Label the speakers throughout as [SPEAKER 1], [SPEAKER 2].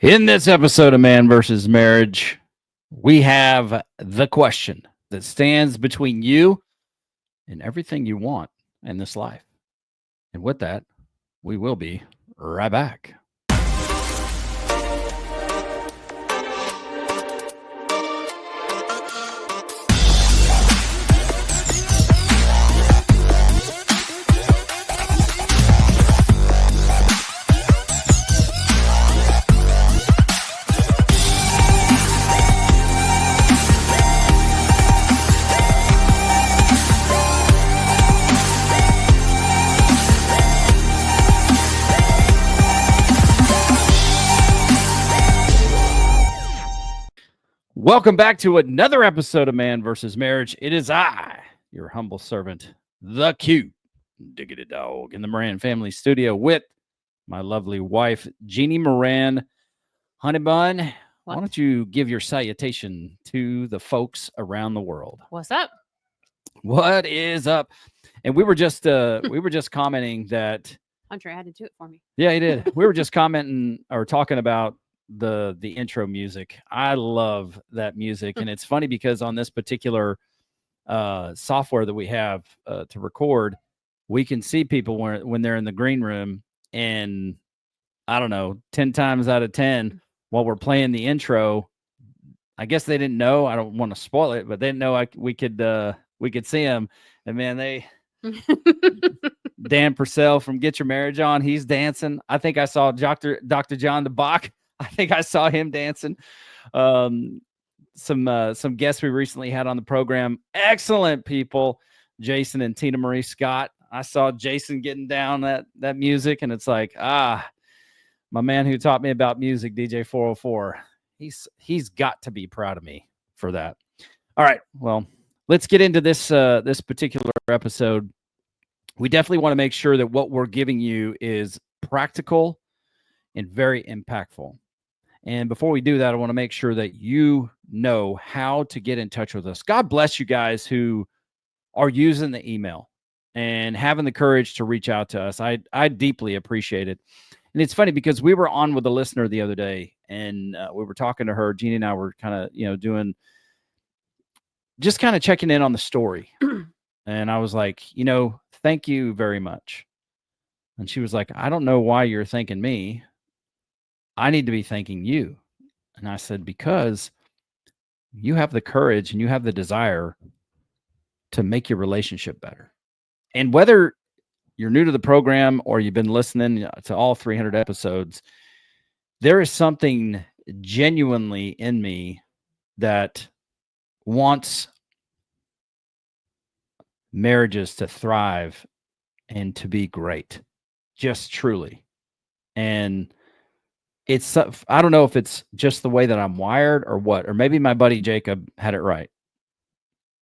[SPEAKER 1] In this episode of Man versus Marriage, we have the question that stands between you and everything you want in this life. And with that, we will be right back. Welcome back to another episode of Man versus Marriage. It is I, your humble servant, the cute diggity dog, in the Moran family studio with my lovely wife, Jeannie Moran. Honey bun, why don't you give your salutation to the folks around the world?
[SPEAKER 2] What's up?
[SPEAKER 1] What is up? And we were just commenting that
[SPEAKER 2] Hunter had to do it for me.
[SPEAKER 1] Yeah, he did. We were just commenting or talking about the intro music. I love that music, and it's funny because on this particular software that we have to record, we can see people when they're in the green room, and I don't know, 10 times out of 10 while we're playing the intro, I guess they didn't know. I don't want to spoil it, but they didn't know we could see them, and man, they. Dan Purcell from Get Your Marriage On, he's dancing. I think I saw Dr. John DeBach. I think I saw him dancing. Some guests we recently had on the program, excellent people, Jason and Tina Marie Scott. I saw Jason getting down that music, and it's like, my man who taught me about music, DJ 404. He's got to be proud of me for that. All right, well, let's get into this particular episode. We definitely want to make sure that what we're giving you is practical and very impactful. And before we do that, I want to make sure that you know how to get in touch with us. God bless you guys who are using the email and having the courage to reach out to us. I deeply appreciate it. And it's funny because we were on with a listener the other day, and we were talking to her. Jeannie and I were kind of, just kind of checking in on the story. And I was like, thank you very much. And she was like, I don't know why you're thanking me. I need to be thanking you. And I said, because you have the courage and you have the desire to make your relationship better. And whether you're new to the program or you've been listening to all 300 episodes, there is something genuinely in me that wants marriages to thrive and to be great, just truly. And it's, I don't know if it's just the way that I'm wired or what, or maybe my buddy Jacob had it right.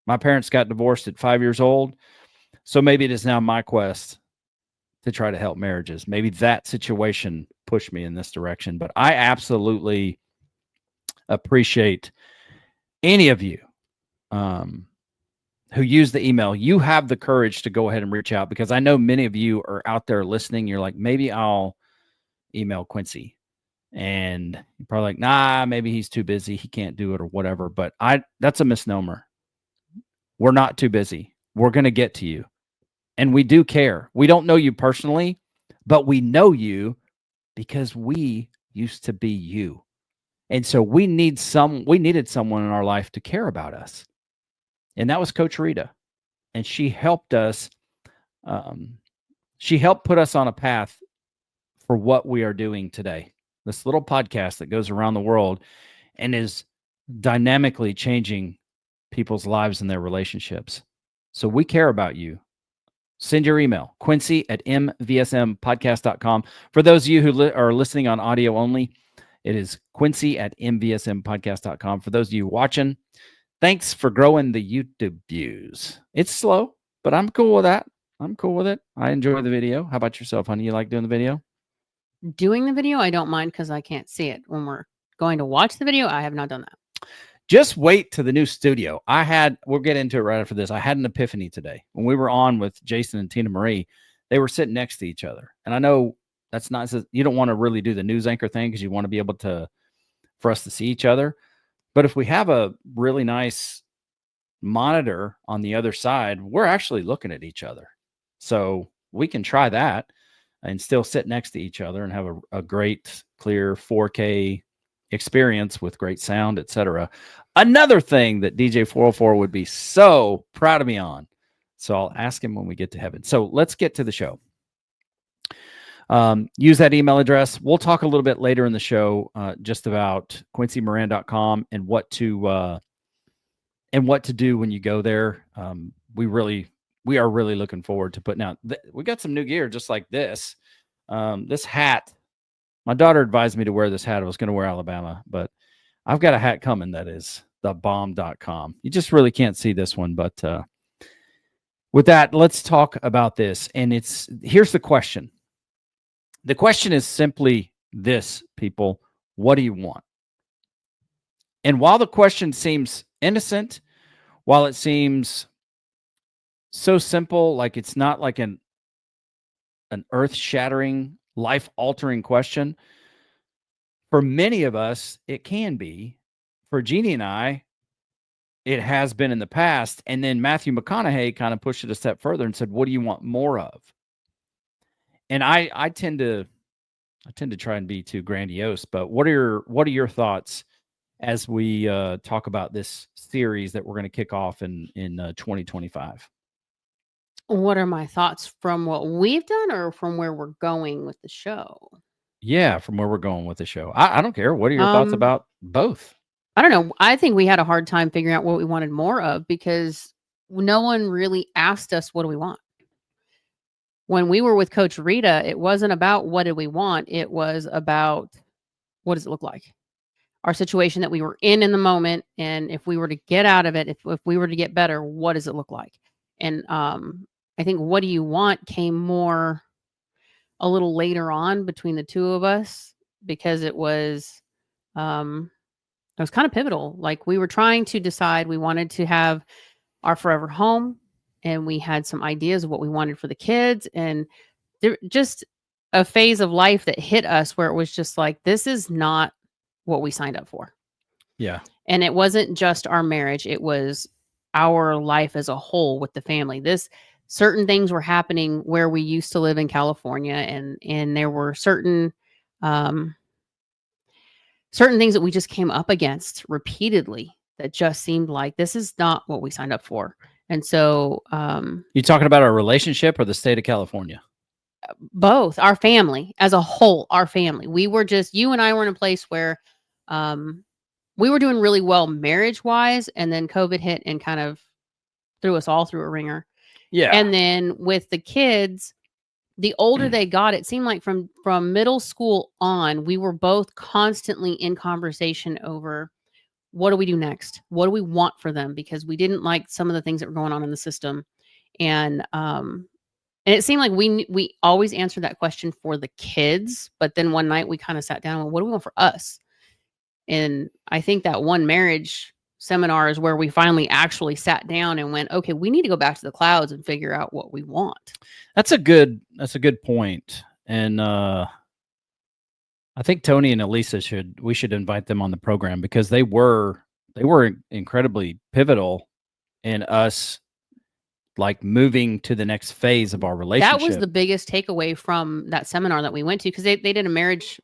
[SPEAKER 1] My parents got divorced at 5 years old. So maybe it is now my quest to try to help marriages. Maybe that situation pushed me in this direction, but I absolutely appreciate any of you, who use the email. You have the courage to go ahead and reach out, because I know many of you are out there listening. You're like, maybe I'll email Quincy, and you're probably like, nah, maybe he's too busy. He can't do it or whatever. But that's a misnomer. We're not too busy. We're going to get to you. And we do care. We don't know you personally, but we know you because we used to be you. And so we needed someone in our life to care about us. And that was Coach Rita. And she helped us. She helped put us on a path for what we are doing today. This little podcast that goes around the world and is dynamically changing people's lives and their relationships. So we care about you. Send your email, Quincy@mvsmpodcast.com. For those of you who are listening on audio only, it is Quincy@mvsmpodcast.com. For those of you watching, thanks for growing the YouTube views. It's slow, but I'm cool with that. I'm cool with it. I enjoy the video. How about yourself, honey? You like doing the video?
[SPEAKER 2] Doing the video, I don't mind because I can't see it. When we're going to watch the video, I have not done that.
[SPEAKER 1] Just wait to the new studio. We'll get into it right after this. I had an epiphany today. When we were on with Jason and Tina Marie, they were sitting next to each other. And I know That's not, you don't want to really do the news anchor thing because you want to be able to, for us to see each other. But if we have a really nice monitor on the other side, we're actually looking at each other. So we can try that and still sit next to each other and have a great, clear 4K experience with great sound, etc. Another thing that DJ 404 would be so proud of me on. So I'll ask him when we get to heaven. So let's get to the show. Use that email address. We'll talk a little bit later in the show just about QuincyMoran.com and what to do when you go there. We are really looking forward to putting out. We got some new gear just like this. This hat. My daughter advised me to wear this hat. I was going to wear Alabama, but I've got a hat coming that is thebomb.com. You just really can't see this one, but with that, let's talk about this. And here's the question. The question is simply this, people: what do you want? And while the question seems innocent, while it seems so simple, like it's not like an earth-shattering, life-altering question, for many of us, it can be. For Jeannie and I, it has been in the past. And then Matthew McConaughey kind of pushed it a step further and said, what do you want more of? And I tend to try and be too grandiose, but what are your thoughts as we talk about this series that we're going to kick off in 2025?
[SPEAKER 2] What are my thoughts from what we've done or from where we're going with the show?
[SPEAKER 1] Yeah, from where we're going with the show. I don't care. What are your thoughts about both?
[SPEAKER 2] I don't know. I think we had a hard time figuring out what we wanted more of because no one really asked us, what do we want? When we were with Coach Rita, it wasn't about what did we want. It was about what does it look like? Our situation that we were in the moment. And if we were to get out of it, if we were to get better, what does it look like? And I think what do you want came more a little later on between the two of us because it was kind of pivotal. Like we were trying to decide we wanted to have our forever home and we had some ideas of what we wanted for the kids and there just a phase of life that hit us where it was just like this is not what we signed up for.
[SPEAKER 1] Yeah.
[SPEAKER 2] And it wasn't just our marriage, it was our life as a whole with the family. Certain things were happening where we used to live in California and there were certain things that we just came up against repeatedly that just seemed like this is not what we signed up for. And so
[SPEAKER 1] you talking about our relationship or the state of California?
[SPEAKER 2] Both. Our family as a whole, our family. We were just, you and I were in a place where we were doing really well marriage wise, and then COVID hit and kind of threw us all through a ringer.
[SPEAKER 1] Yeah.
[SPEAKER 2] And then with the kids, the older they got, it seemed like from middle school on, we were both constantly in conversation over what do we do next? What do we want for them? Because we didn't like some of the things that were going on in the system. And it seemed like we always answered that question for the kids. But then one night we kind of sat down and went, what do we want for us? And I think that one marriage seminar is where we finally actually sat down and went, okay, we need to go back to the clouds and figure out what we want.
[SPEAKER 1] That's a good point. And I think Tony and Elisa we should invite them on the program because they were incredibly pivotal in us like moving to the next phase of our relationship.
[SPEAKER 2] That was the biggest takeaway from that seminar that we went to because they did a marriage,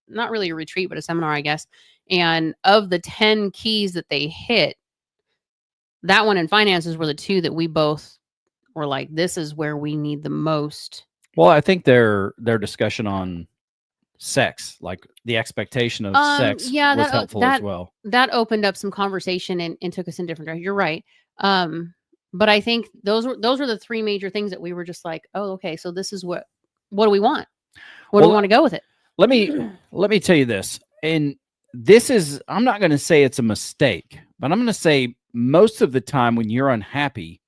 [SPEAKER 2] not really a retreat, but a seminar, I guess. And of the 10 keys that they hit, that one and finances were the two that we both were like, this is where we need the most.
[SPEAKER 1] Well, I think their discussion on sex, like the expectation of sex, was helpful as well.
[SPEAKER 2] That opened up some conversation and took us in different directions. You're right. But I think those were the three major things that we were just like, oh, okay, so this is what do we want? What do we want to go with it?
[SPEAKER 1] Let me tell you this. And this is, I'm not going to say it's a mistake, but I'm going to say most of the time when you're unhappy,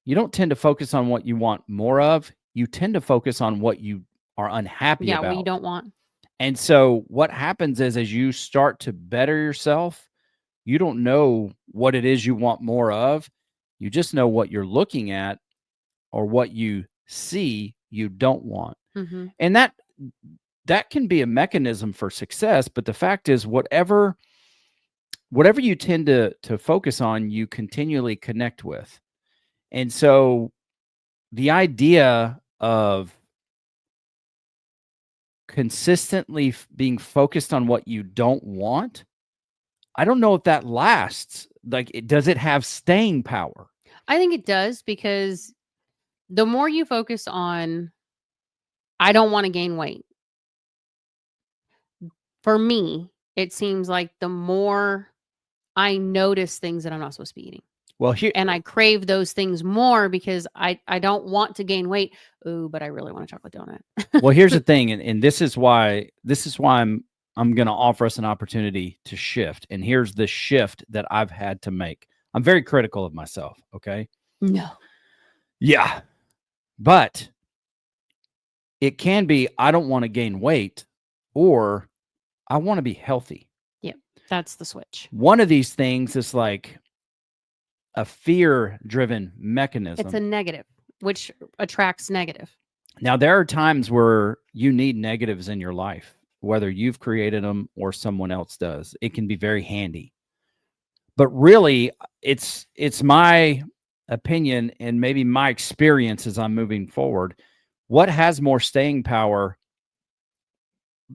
[SPEAKER 1] you don't tend to focus on what you want more of. You tend to focus on what you are unhappy about.
[SPEAKER 2] Yeah, what you don't want.
[SPEAKER 1] And so what happens is as you start to better yourself, you don't know what it is you want more of. You just know what you're looking at or what you see you don't want.
[SPEAKER 2] Mm-hmm.
[SPEAKER 1] And that can be a mechanism for success. But the fact is, whatever you tend to focus on, you continually connect with. And so the idea of consistently being focused on what you don't want, I don't know if that lasts. Like, does it have staying power?
[SPEAKER 2] I think it does, because the more you focus on, I don't want to gain weight. For me, it seems like the more I notice things that I'm not supposed to be eating.
[SPEAKER 1] Well, here,
[SPEAKER 2] And I crave those things more because I don't want to gain weight. Ooh, but I really want a chocolate donut.
[SPEAKER 1] well, here's the thing, and this is why I'm going to offer us an opportunity to shift. And here's the shift that I've had to make. I'm very critical of myself. Okay.
[SPEAKER 2] No.
[SPEAKER 1] Yeah. But it can be, I don't want to gain weight, or I want to be healthy.
[SPEAKER 2] Yep. That's the switch.
[SPEAKER 1] One of these things is like a fear-driven mechanism.
[SPEAKER 2] It's a negative, which attracts negative.
[SPEAKER 1] Now, there are times where you need negatives in your life, whether you've created them or someone else does. It can be very handy. But really, it's my opinion and maybe my experience as I'm moving forward. What has more staying power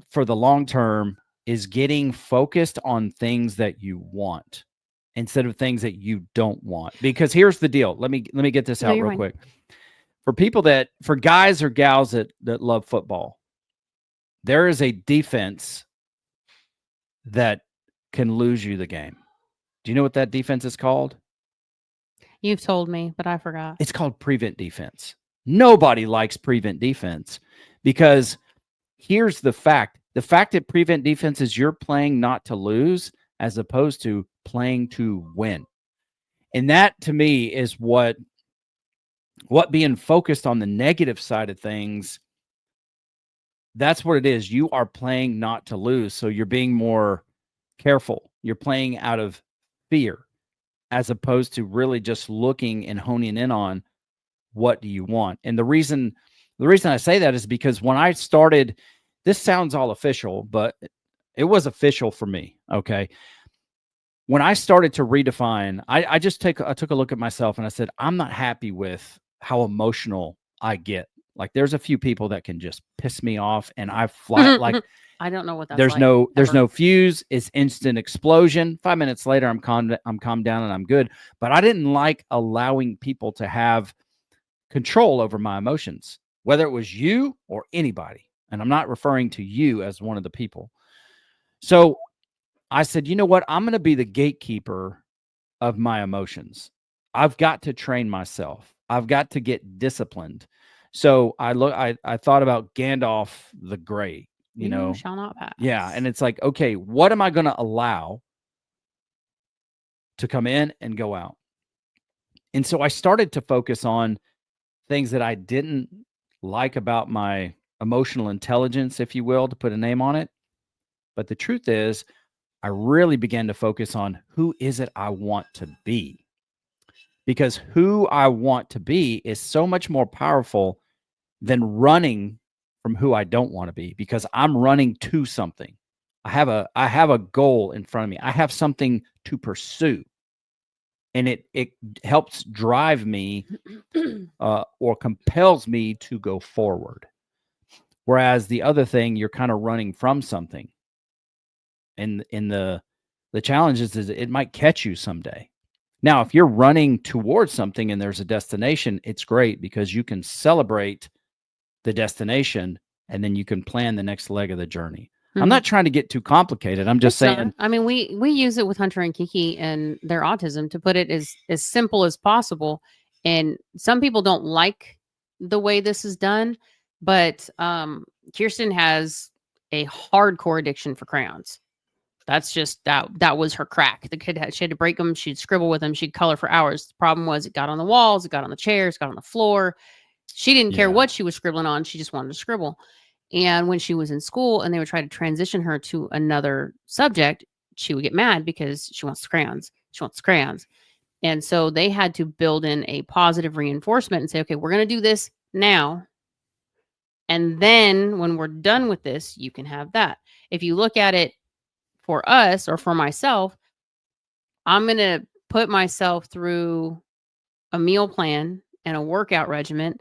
[SPEAKER 1] for the long term is getting focused on things that you want instead of things that you don't want. Because here's the deal. Let me get this out real quick. For guys or gals that love football, there is a defense that can lose you the game. Do you know what that defense is called?
[SPEAKER 2] You've told me, but I forgot.
[SPEAKER 1] It's called prevent defense. Nobody likes prevent defense, because here's the fact. The fact that prevent defense is you're playing not to lose as opposed to playing to win. And that, to me, is what being focused on the negative side of things, that's what it is. You are playing not to lose. So you're being more careful. You're playing out of fear as opposed to really just looking and honing in on what do you want. And the reason I say that is because when I started, this sounds all official, but it was official for me. Okay. When I started to redefine, I took a look at myself and I said, I'm not happy with how emotional I get. Like, there's a few people that can just piss me off and I fly like,
[SPEAKER 2] I don't know what that's
[SPEAKER 1] there's
[SPEAKER 2] like.
[SPEAKER 1] there's no fuse. It's instant explosion. 5 minutes later, I'm calmed down and I'm good. But I didn't like allowing people to have control over my emotions, whether it was you or anybody. And I'm not referring to you as one of the people. So I said, you know what? I'm going to be the gatekeeper of my emotions. I've got to train myself. I've got to get disciplined. So I thought about Gandalf the Grey,
[SPEAKER 2] you shall not pass.
[SPEAKER 1] Yeah. And it's like, okay, what am I going to allow to come in and go out? And so I started to focus on things that I didn't like about my emotional intelligence, if you will, to put a name on it. But the truth is, I really began to focus on who is it I want to be. Because who I want to be is so much more powerful than running from who I don't want to be, because I'm running to something. I have a goal in front of me. I have something to pursue. And it helps drive me or compels me to go forward. Whereas the other thing, you're kind of running from something. And the challenge is it might catch you someday. Now, if you're running towards something and there's a destination, it's great because you can celebrate the destination and then you can plan the next leg of the journey. I'm not trying to get too complicated. I'm just saying.
[SPEAKER 2] Not. I mean, we use it with Hunter and Kiki and their autism to put it as simple as possible. And some people don't like the way this is done, but Kirsten has a hardcore addiction for crayons. That's just that was her crack. The kid she had to break them. She'd scribble with them. She'd color for hours. The problem was it got on the walls, it got on the chairs, got on the floor. She didn't care what she was scribbling on. She just wanted to scribble. And when she was in school and they would try to transition her to another subject, she would get mad because she wants crayons. She wants crayons. And so they had to build in a positive reinforcement and say, okay, we're going to do this now. And then when we're done with this, you can have that. If you look at it for us or for myself, I'm going to put myself through a meal plan and a workout regimen,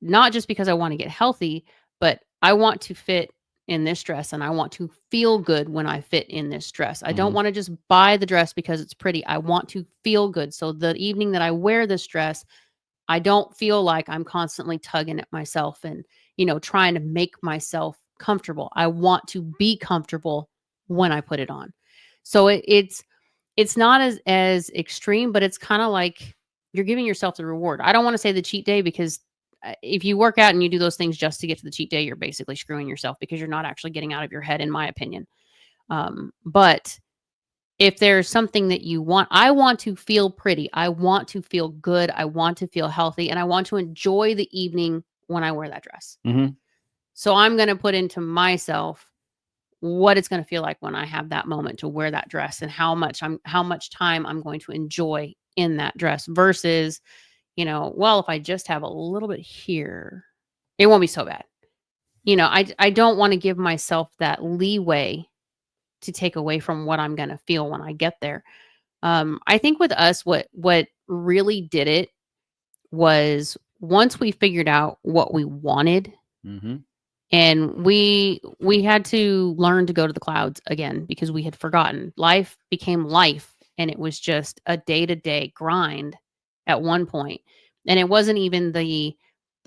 [SPEAKER 2] not just because I want to get healthy, but I want to fit in this dress and I want to feel good when I fit in this dress. I don't
[SPEAKER 1] Mhm.
[SPEAKER 2] want to just buy the dress because it's pretty. I want to feel good. So the evening that I wear this dress, I don't feel like I'm constantly tugging at myself and, trying to make myself comfortable. I want to be comfortable when I put it on. So it's not as extreme, but it's kind of like you're giving yourself the reward. I don't want to say the cheat day because if you work out and you do those things just to get to the cheat day, you're basically screwing yourself because you're not actually getting out of your head, in my opinion. But if there's something that you want, I want to feel pretty. I want to feel good. I want to feel healthy. And I want to enjoy the evening when I wear that dress.
[SPEAKER 1] Mhm.
[SPEAKER 2] So I'm going to put into myself what it's going to feel like when I have that moment to wear that dress and how much time I'm going to enjoy in that dress versus, well, if I just have a little bit here, it won't be so bad. I don't want to give myself that leeway to take away from what I'm going to feel when I get there. I think with us, what really did it was once we figured out what we wanted,
[SPEAKER 1] Mhm.
[SPEAKER 2] and we had to learn to go to the clouds again because we had forgotten. Life became life, and it was just a day-to-day grind at one point. And it wasn't even the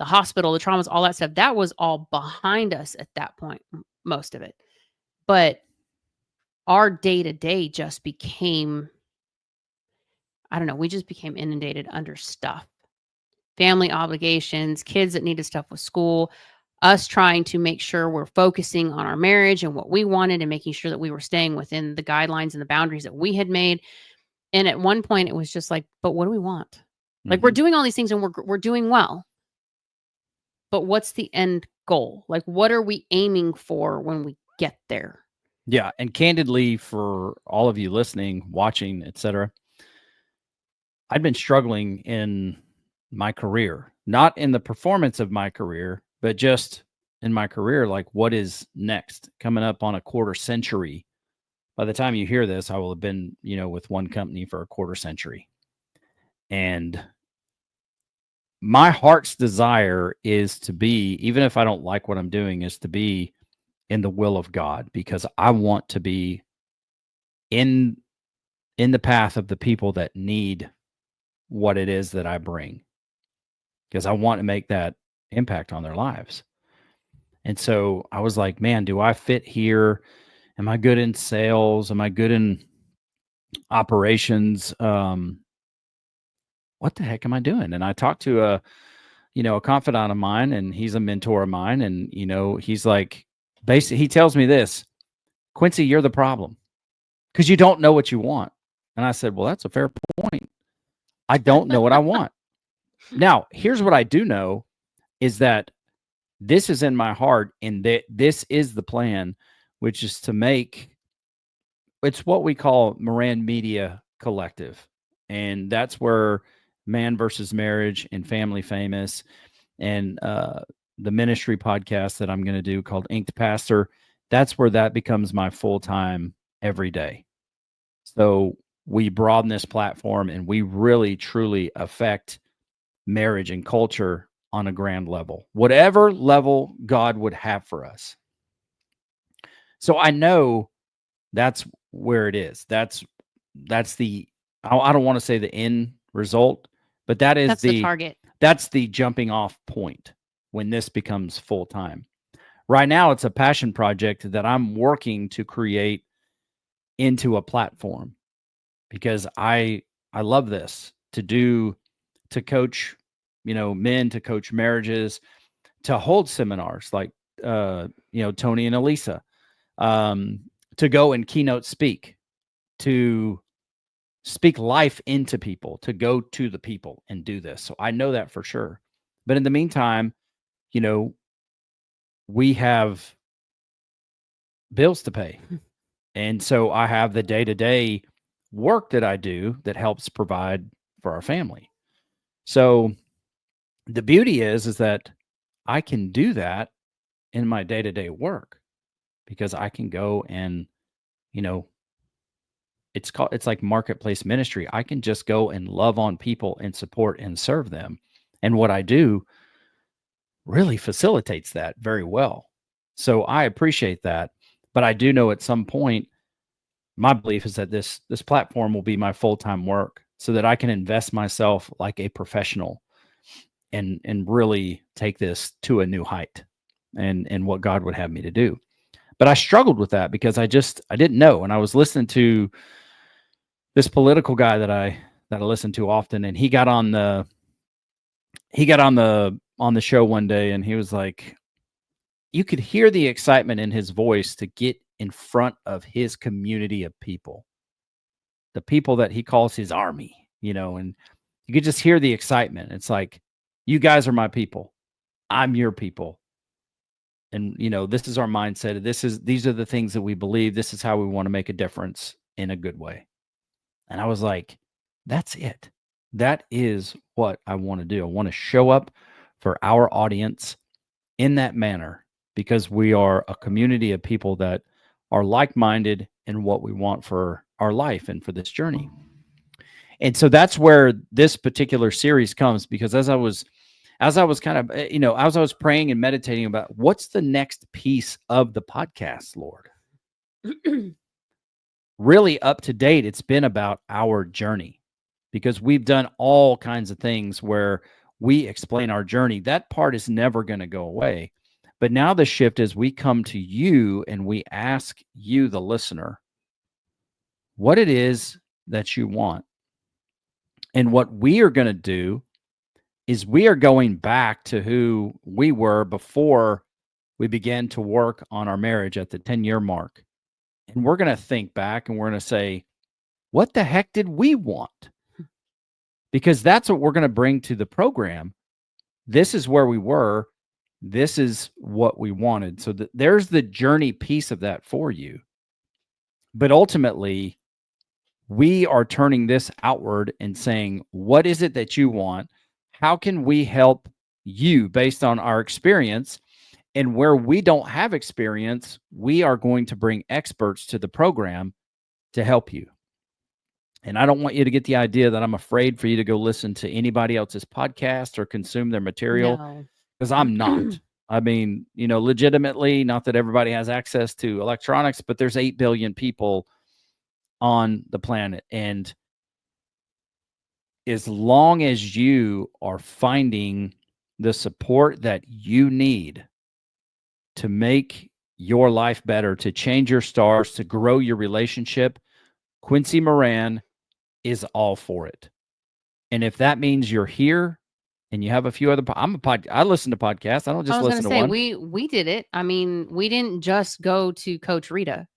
[SPEAKER 2] hospital, the traumas, all that stuff. That was all behind us at that point, most of it. But our day-to-day just became, I don't know, we just became inundated under stuff. Family obligations, kids that needed stuff with school, us trying to make sure we're focusing on our marriage and what we wanted and making sure that we were staying within the guidelines and the boundaries that we had made. And at one point it was just like, but what do we want? Like we're
[SPEAKER 1] Mhm.
[SPEAKER 2] doing all these things and we're doing well. But what's the end goal? Like what are we aiming for when we get there?
[SPEAKER 1] Yeah, and candidly, for all of you listening, watching, etc., I'd been struggling in my career, not in the performance of my career, but just in my career. Like, what is next? Coming up on a quarter century. By the time you hear this, I will have been, with one company for a quarter century. And my heart's desire is to be, even if I don't like what I'm doing, is to be in the will of God, because I want to be in the path of the people that need what it is that I bring, because I want to make that impact on their lives. And so I was like, man, do I fit here? Am I good in sales? Am I good in operations? What the heck am I doing? And I talked to a confidant of mine, and he's a mentor of mine. And, he's like, basically, he tells me this: Quincy, you're the problem because you don't know what you want. And I said, well, that's a fair point. I don't know what I want. Now, here's what I do know is that this is in my heart, and that this is the plan, which is to make, it's what we call Moran Media Collective. And that's where Man versus Marriage and Family Famous and the ministry podcast that I'm going to do called Inked Pastor, that's where that becomes my full time every day. So we broaden this platform and we really truly affect marriage and culture on a grand level, whatever level God would have for us. So I know that's where it is. That's the, I don't want to say the end result, but
[SPEAKER 2] That's the target.
[SPEAKER 1] that's the jumping off point when this becomes full time. Right now it's a passion project that I'm working to create into a platform, because I love this to coach, men, to coach marriages, to hold seminars like Tony and Elisa, um, to go and keynote speak, to speak life into people, to go to the people and do this. So I know that for sure. But in the meantime, you know, we have bills to pay. And so I have the day-to-day work that I do that helps provide for our family. So the beauty is that I can do that in my day-to-day work because I can go and, you know, it's like marketplace ministry. I can just go and love on people and support and serve them. And what I do really facilitates that very well. So I appreciate that. But I do know at some point, my belief is that this platform will be my full-time work so that I can invest myself like a professional and really take this to a new height and what God would have me to do. But I struggled with that because I didn't know. And I was listening to this political guy that I listen to often, and he got on the show one day, and he was like, you could hear the excitement in his voice to get in front of his community of people, the people that he calls his army, and you could just hear the excitement. It's like, you guys are my people. I'm your people. And, this is our mindset. These are the things that we believe. This is how we want to make a difference in a good way. And I was like, that's it. That is what I want to do. I want to show up for our audience in that manner because we are a community of people that are like-minded in what we want for our life and for this journey. And so that's where this particular series comes, because as I was kind of, as I was praying and meditating about what's the next piece of the podcast, Lord, really up to date, it's been about our journey, because we've done all kinds of things where we explain our journey. That part is never going to go away. But now the shift is we come to you and we ask you, the listener, what it is that you want. And what we are going to do is we are going back to who we were before we began to work on our marriage at the 10-year mark. And we're going to think back and we're going to say, what the heck did we want? Because that's what we're going to bring to the program. This is where we were. This is what we wanted. So there's the journey piece of that for you. But ultimately, we are turning this outward and saying, what is it that you want? How can we help you based on our experience? And where we don't have experience, we are going to bring experts to the program to help you. And I don't want you to get the idea that I'm afraid for you to go listen to anybody else's podcast or consume their material, because I'm not. I mean, legitimately, not that everybody has access to electronics, but there's 8 billion people on the planet. And as long as you are finding the support that you need to make your life better, to change your stars, to grow your relationship, Quincy Moran is all for it. And if that means you're here and you have a few other, I listen to podcasts. I don't just listen to one.
[SPEAKER 2] We did it. I mean, we didn't just go to Coach Rita.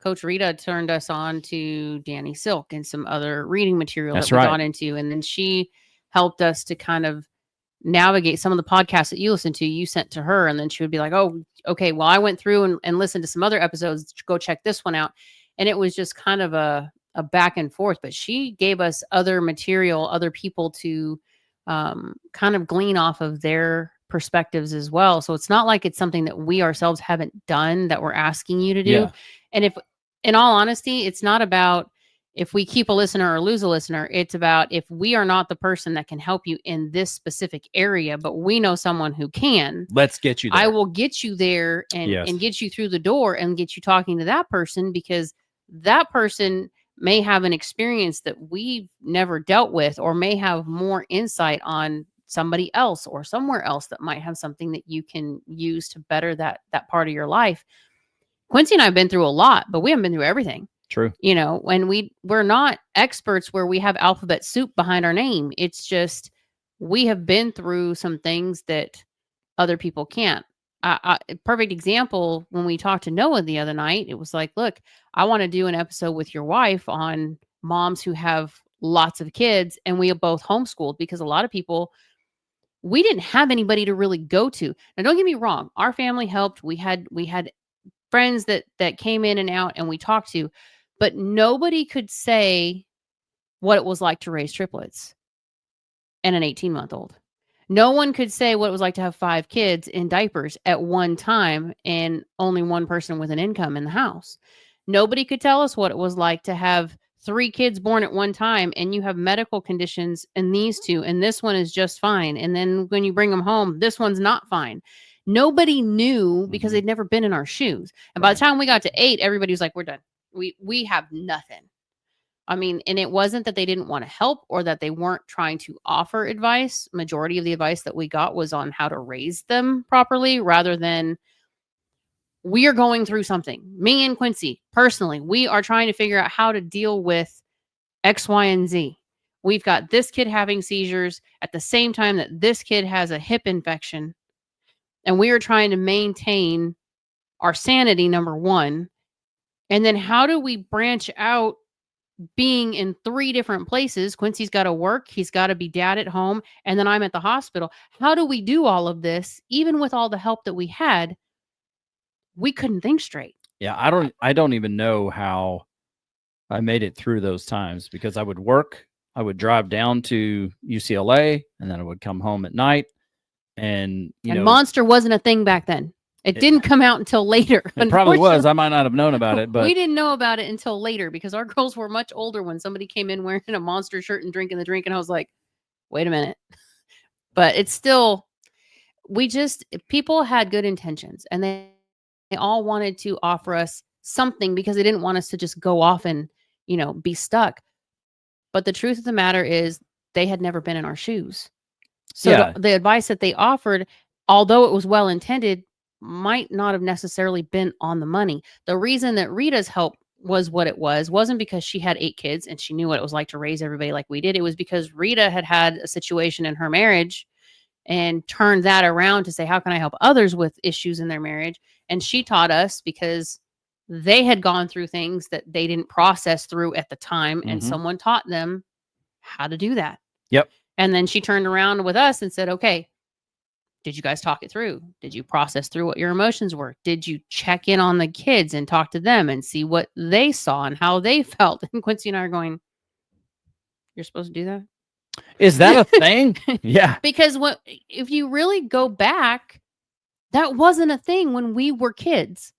[SPEAKER 2] Coach Rita turned us on to Danny Silk and some other reading material that we got into. And then she helped us to kind of navigate some of the podcasts that you listened to, you sent to her. And then she would be like, oh, okay, well, I went through and listened to some other episodes. Go check this one out. And it was just kind of a back and forth. But she gave us other material, other people to kind of glean off of their perspectives as well. So it's not like it's something that we ourselves haven't done that we're asking you to do.
[SPEAKER 1] Yeah.
[SPEAKER 2] And if, in all honesty, it's not about if we keep a listener or lose a listener. It's about if we are not the person that can help you in this specific area, but we know someone who can.
[SPEAKER 1] Let's get you there.
[SPEAKER 2] I will get you there and get you through the door and get you talking to that person, because that person may have an experience that we've never dealt with, or may have more insight on somebody else or somewhere else that might have something that you can use to better that part of your life. Quincy and I have been through a lot, but we haven't been through everything.
[SPEAKER 1] True.
[SPEAKER 2] When we're not experts where we have alphabet soup behind our name. It's just, we have been through some things that other people can't. Perfect example, when we talked to Noah the other night, it was like, look, I want to do an episode with your wife on moms who have lots of kids, and we are both homeschooled, because a lot of people, we didn't have anybody to really go to. Now, don't get me wrong. Our family helped. We had friends that came in and out and we talked to, but nobody could say what it was like to raise triplets and an 18-month-old. No one could say what it was like to have 5 kids in diapers at one time and only one person with an income in the house. Nobody could tell us what it was like to have 3 kids born at one time and you have medical conditions in these 2 and this one is just fine, and then when you bring them home, this one's not fine. Nobody knew because
[SPEAKER 1] Mhm.
[SPEAKER 2] they'd never been in our shoes. And by the
[SPEAKER 1] Right.
[SPEAKER 2] time we got to 8, everybody was like, "We're done. We have nothing." I mean, and it wasn't that they didn't want to help or that they weren't trying to offer advice. Majority of the advice that we got was on how to raise them properly rather than we are going through something. Me and Quincy, personally, we are trying to figure out how to deal with X, Y, and Z. We've got this kid having seizures at the same time that this kid has a hip infection. And we are trying to maintain our sanity, number one. And then how do we branch out being in 3 different places? Quincy's got to work, he's got to be dad at home, and then I'm at the hospital. How do we do all of this even with all the help that we had? We couldn't think straight.
[SPEAKER 1] Yeah, I don't even know how I made it through those times because I would work, I would drive down to UCLA, and then I would come home at night, and
[SPEAKER 2] And Monster wasn't a thing back then. It didn't come out until later.
[SPEAKER 1] it probably was. I might not have known about it, but
[SPEAKER 2] we didn't know about it until later because our girls were much older when somebody came in wearing a Monster shirt and drinking the drink, and I was like, "Wait a minute." But it's still, people had good intentions and they all wanted to offer us something because they didn't want us to just go off and, be stuck. But the truth of the matter is they had never been in our shoes. So
[SPEAKER 1] yeah,
[SPEAKER 2] the advice that they offered, although it was well intended, might not have necessarily been on the money. The reason that Rita's help was what it wasn't because she had 8 kids and she knew what it was like to raise everybody like we did. It was because Rita had had a situation in her marriage and turned that around to say, how can I help others with issues in their marriage? And she taught us because they had gone through things that they didn't process through at the time. And
[SPEAKER 1] mhm,
[SPEAKER 2] someone taught them how to do that.
[SPEAKER 1] yep,
[SPEAKER 2] And then she turned around with us and said, okay, did you guys talk it through? Did you process through what your emotions were? Did you check in on the kids and talk to them and see what they saw and how they felt? And Quincy and I are going, you're supposed to do that?
[SPEAKER 1] is that a thing? Yeah,
[SPEAKER 2] Because if you really go back, that wasn't a thing when we were kids.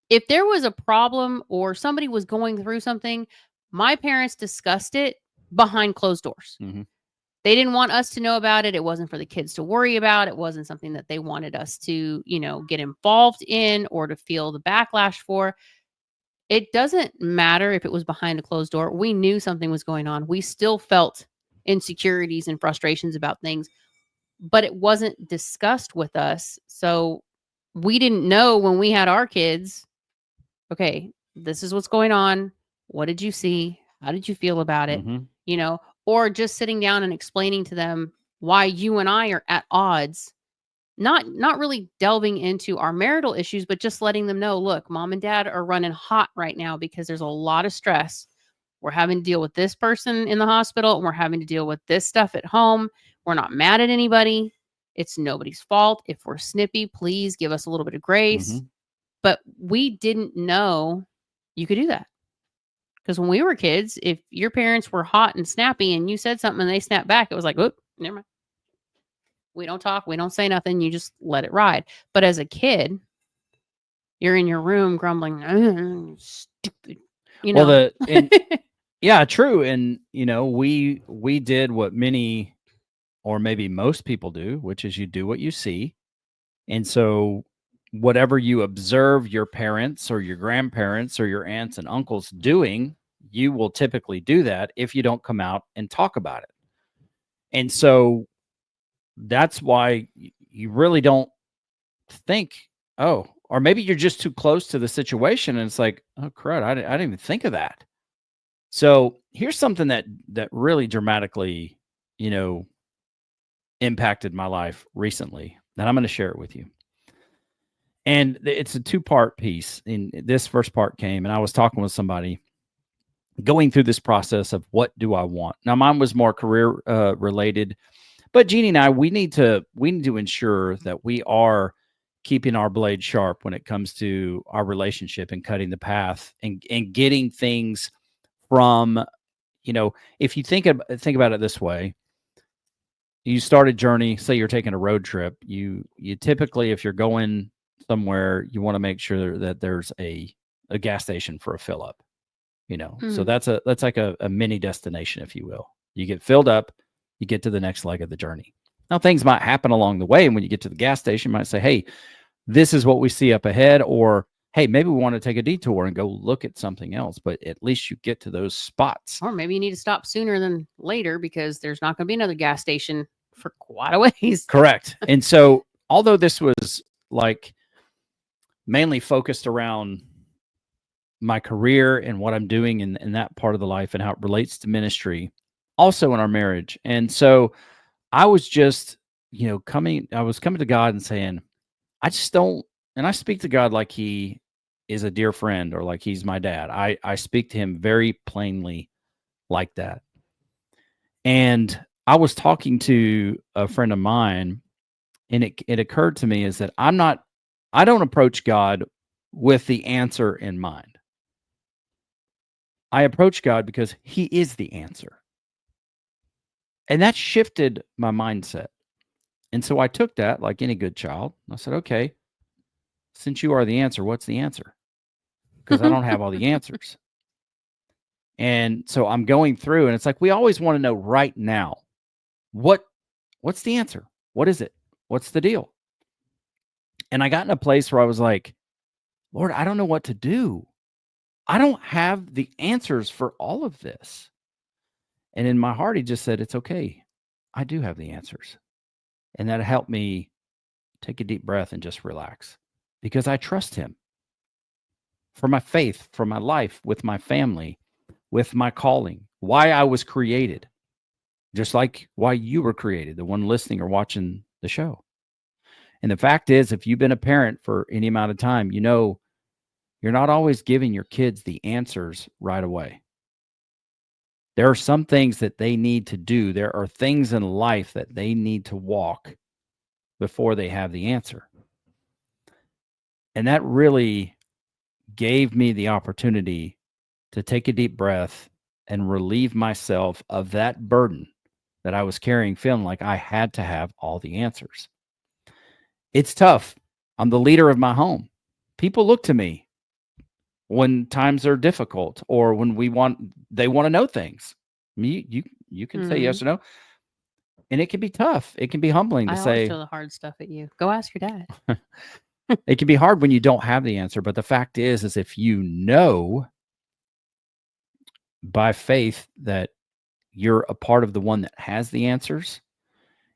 [SPEAKER 2] If there was a problem or somebody was going through something, my parents discussed it behind closed doors.
[SPEAKER 1] mhm,
[SPEAKER 2] They didn't want us to know about it. It wasn't for the kids to worry about. It wasn't something that they wanted us to, get involved in or to feel the backlash for. It doesn't matter if it was behind a closed door. We knew something was going on. We still felt insecurities and frustrations about things, but it wasn't discussed with us. So we didn't know when we had our kids, okay, this is what's going on. What did you see? How did you feel about it?
[SPEAKER 1] mhm,
[SPEAKER 2] Or just sitting down and explaining to them why you and I are at odds. Not really delving into our marital issues, but just letting them know, look, mom and dad are running hot right now because there's a lot of stress. We're having to deal with this person in the hospital and we're having to deal with this stuff at home. We're not mad at anybody. It's nobody's fault. If we're snippy, please give us a little bit of grace.
[SPEAKER 1] mhm,
[SPEAKER 2] But we didn't know you could do that. Because when we were kids, if your parents were hot and snappy and you said something and they snapped back, it was like, "Oop, never mind. We don't talk. We don't say nothing. You just let it ride." But as a kid, you're in your room grumbling, stupid, you
[SPEAKER 1] well,
[SPEAKER 2] know.
[SPEAKER 1] yeah, true, and, we did what many or maybe most people do, which is you do what you see. And so, whatever you observe your parents or your grandparents or your aunts and uncles doing, you will typically do that if you don't come out and talk about it. And so, that's why you really don't think, oh, or maybe you're just too close to the situation and it's like, oh, crud, I didn't even think of that. So, here's something that really dramatically, you know, impacted my life recently, and I'm going to share it with you. And it's a two-part piece. And this first part came, and I was talking with somebody going through this process of what do I want. Now, mine was more career related, but Jeannie and I, we need to ensure that we are keeping our blade sharp when it comes to our relationship and cutting the path and getting things from, if you think about it this way, you start a journey, say you're taking a road trip, you typically, if you're going somewhere, you want to make sure that there's a gas station for a fill up, So that's like a mini destination, if you will. You get filled up, you get to the next leg of the journey. Now things might happen along the way, and when you get to the gas station, you might say, hey, this is what we see up ahead, or hey, maybe we want to take a detour and go look at something else, but at least you get to those spots.
[SPEAKER 2] Or maybe you need to stop sooner than later because there's not going to be another gas station for quite a ways.
[SPEAKER 1] Correct. And so, although this was like mainly focused around my career and what I'm doing in that part of the life and how it relates to ministry, also in our marriage. And so I was just, I was coming to God and saying, I just don't, and I speak to God like he is a dear friend or like he's my dad. I speak to him very plainly like that. And I was talking to a friend of mine, and it occurred to me is that I don't approach God with the answer in mind. I approach God because he is the answer. And that shifted my mindset. And so I took that like any good child. I said, okay, since you are the answer, what's the answer? Because I don't have all the answers. And so I'm going through, and it's like we always want to know right now, what's the answer? What is it? What's the deal? And I got in a place where I was like, Lord, I don't know what to do. I don't have the answers for all of this. And in my heart, he just said, it's okay. I do have the answers. And that helped me take a deep breath and just relax because I trust him for my faith, for my life, with my family, with my calling, why I was created, just like why you were created, the one listening or watching the show. And the fact is, if you've been a parent for any amount of time, you're not always giving your kids the answers right away. There are some things that they need to do. There are things in life that they need to walk before they have the answer. And that really gave me the opportunity to take a deep breath and relieve myself of that burden that I was carrying, feeling like I had to have all the answers. It's tough. I'm the leader of my home. People look to me when times are difficult or when they want to know things. You can say yes or no. And it can be tough. It can be humbling to
[SPEAKER 2] I always
[SPEAKER 1] say
[SPEAKER 2] throw the hard stuff at you. Go ask your dad.
[SPEAKER 1] it can be hard when you don't have the answer. But the fact is if you know by faith that you're a part of the one that has the answers,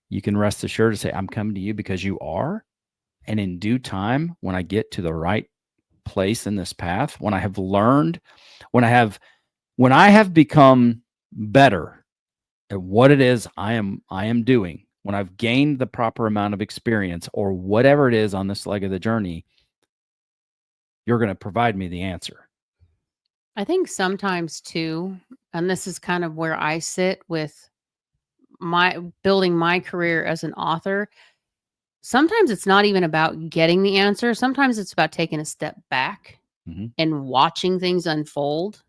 [SPEAKER 1] you can rest assured to say, I'm coming to you because you are. And in due time, when I get to the right place in this path, when I have learned, when I have become better at what it is I am doing, when I've gained the proper amount of experience or whatever it is on this leg of the journey, you're going to provide me the answer.
[SPEAKER 2] I think sometimes too, and this is kind of where I sit with my building my career as an author. Sometimes it's not even about getting the answer. Sometimes it's about taking a step back and watching things unfold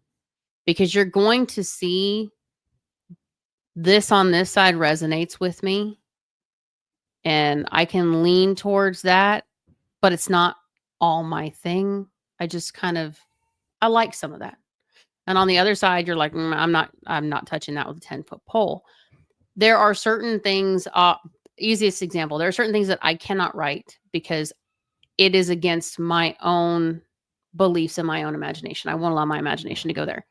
[SPEAKER 2] because you're going to see this on this side resonates with me and I can lean towards that, but it's not all my thing. I just I like some of that. And on the other side, you're like, I'm not touching that with a 10-foot pole. There are certain things, easiest example, there are certain things that I cannot write because it is against my own beliefs and my own imagination. I won't allow my imagination to go there.